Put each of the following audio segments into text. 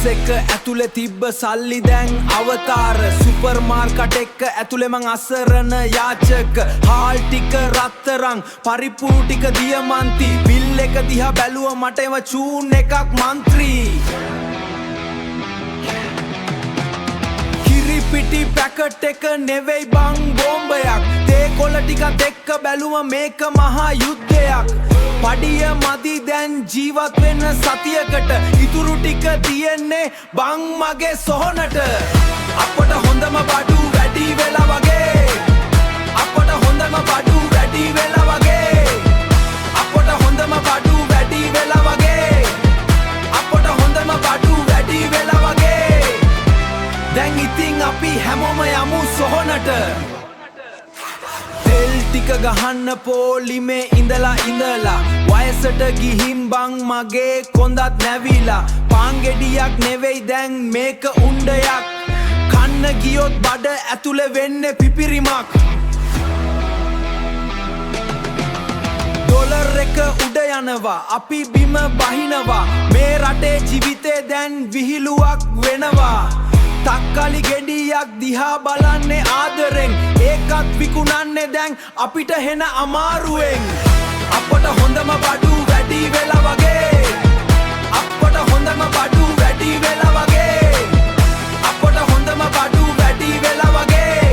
එක ඇතුලේ තිබ්බ සල්ලි දැන් අවතාර සුපර් මාර්කට් එක ඇතුලේ මං අසරණ යාචක හාල් ටික රත්තරන් පරිප්පු ටික දියමන්ති බිල් එක දිහා බැලුව මට එව චූන් එකක් මන්ත්‍රී කිරි පිටි පැකට් එක නෙවෙයි බං බෝම්බයක් තේ කොළ ටිකත් එක්ක බැලුව මේක මහා යුද්ධයක් පඩිය මදි දැන් ජීවත් වෙන්න සතියකට ඉතුරු ටික තියෙන්නේ බං මගේ සොහනට අපට හොඳම බඩු වැඩි වෙලා වගේ අපට හොඳම බඩු වැඩි වෙලා වගේ අපට හොඳම බඩු වැඩි වෙලා වගේ අපට හොඳම බඩු වැඩි වෙලා වගේ දැන් ඉතින් අපි හැමෝම යමු සොහනට ටික ගහන්න පොලිමේ ඉඳලා වයසට ගිහින් බං මගේ කොන්දත් නැවිලා පාන්ගෙඩියක් නෙවෙයි දැන් මේක උණ්ඩයක් කන්න ගියොත් බඩ ඇතුලේ වෙන්නේ පිපිරිමක් ඩොලර් එක උඩ යනවා අපි බිම බහිනවා මේ රටේ ජීවිතේ දැන් විහිළුවක් වෙනවා තක්කලි ගෙඩියක් දිහා බලන්නේ ආදරෙන් ඒකත් විකුණන්නේ දැන් අපිට හෙන අමාරුවෙන් අපට හොඳම බඩු වැඩි වෙලා වගේ අපට හොඳම බඩු වැඩි වෙලා වගේ අපට හොඳම බඩු වැඩි වෙලා වගේ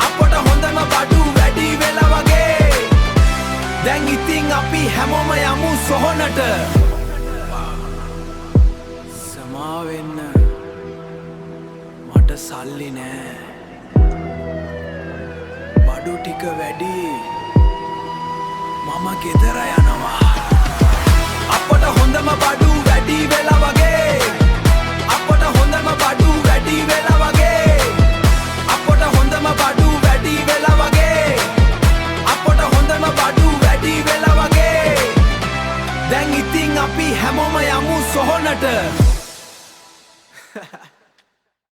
අපට හොඳම බඩු වැඩි වෙලා වගේ දැන් ඉතින් අපි හැමෝම යමු සොහනට සමාවෙන්න සල්ලි නෑ බඩු ටික වැඩි මම ගෙදර යනවා අපට හොඳම බඩු වැඩි වෙලා වගේ අපට හොඳම බඩු වැඩි වෙලා වගේ අපට හොඳම බඩු වැඩි වෙලා වගේ අපට හොඳම බඩු වැඩි වෙලා වගේ දැන් ඉතින් අපි හැමෝම යමු සොහනට